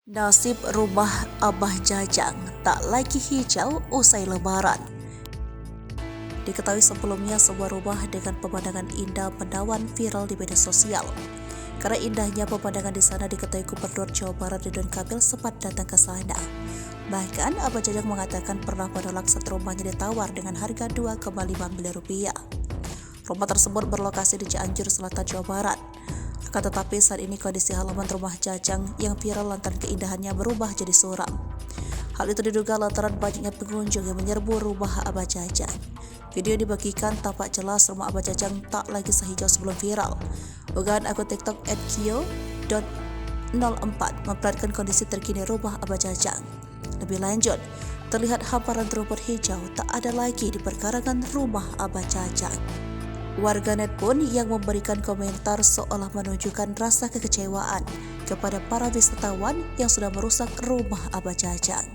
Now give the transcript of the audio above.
Nasib rumah Abah Jajang tak lagi hijau usai Lebaran. Diketahui sebelumnya sebuah rumah dengan pemandangan indah menawan viral di media sosial. Karena indahnya pemandangan di sana, diketahui Gubernur Jawa Barat Ridwan Kamil sempat datang ke sana. Bahkan Abah Jajang mengatakan pernah menolak saat rumahnya ditawar dengan harga 2,5 miliar rupiah. Rumah tersebut berlokasi di Cianjur, Selatan, Jawa Barat. Akan tetapi saat ini kondisi halaman rumah Jajang yang viral lantaran keindahannya berubah jadi suram. Hal itu diduga lantaran banyaknya pengunjung yang menyerbu rumah Abah Jajang. Video yang dibagikan tampak jelas rumah Abah Jajang tak lagi sehijau sebelum viral. Unggahan akun TikTok @kio.04 memperlihatkan kondisi terkini rumah Abah Jajang. Lebih lanjut, terlihat hamparan rumput hijau tak ada lagi di perkarangan rumah Abah Jajang. Warganet pun yang memberikan komentar seolah menunjukkan rasa kekecewaan kepada para wisatawan yang sudah merusak rumah Abah Jajang.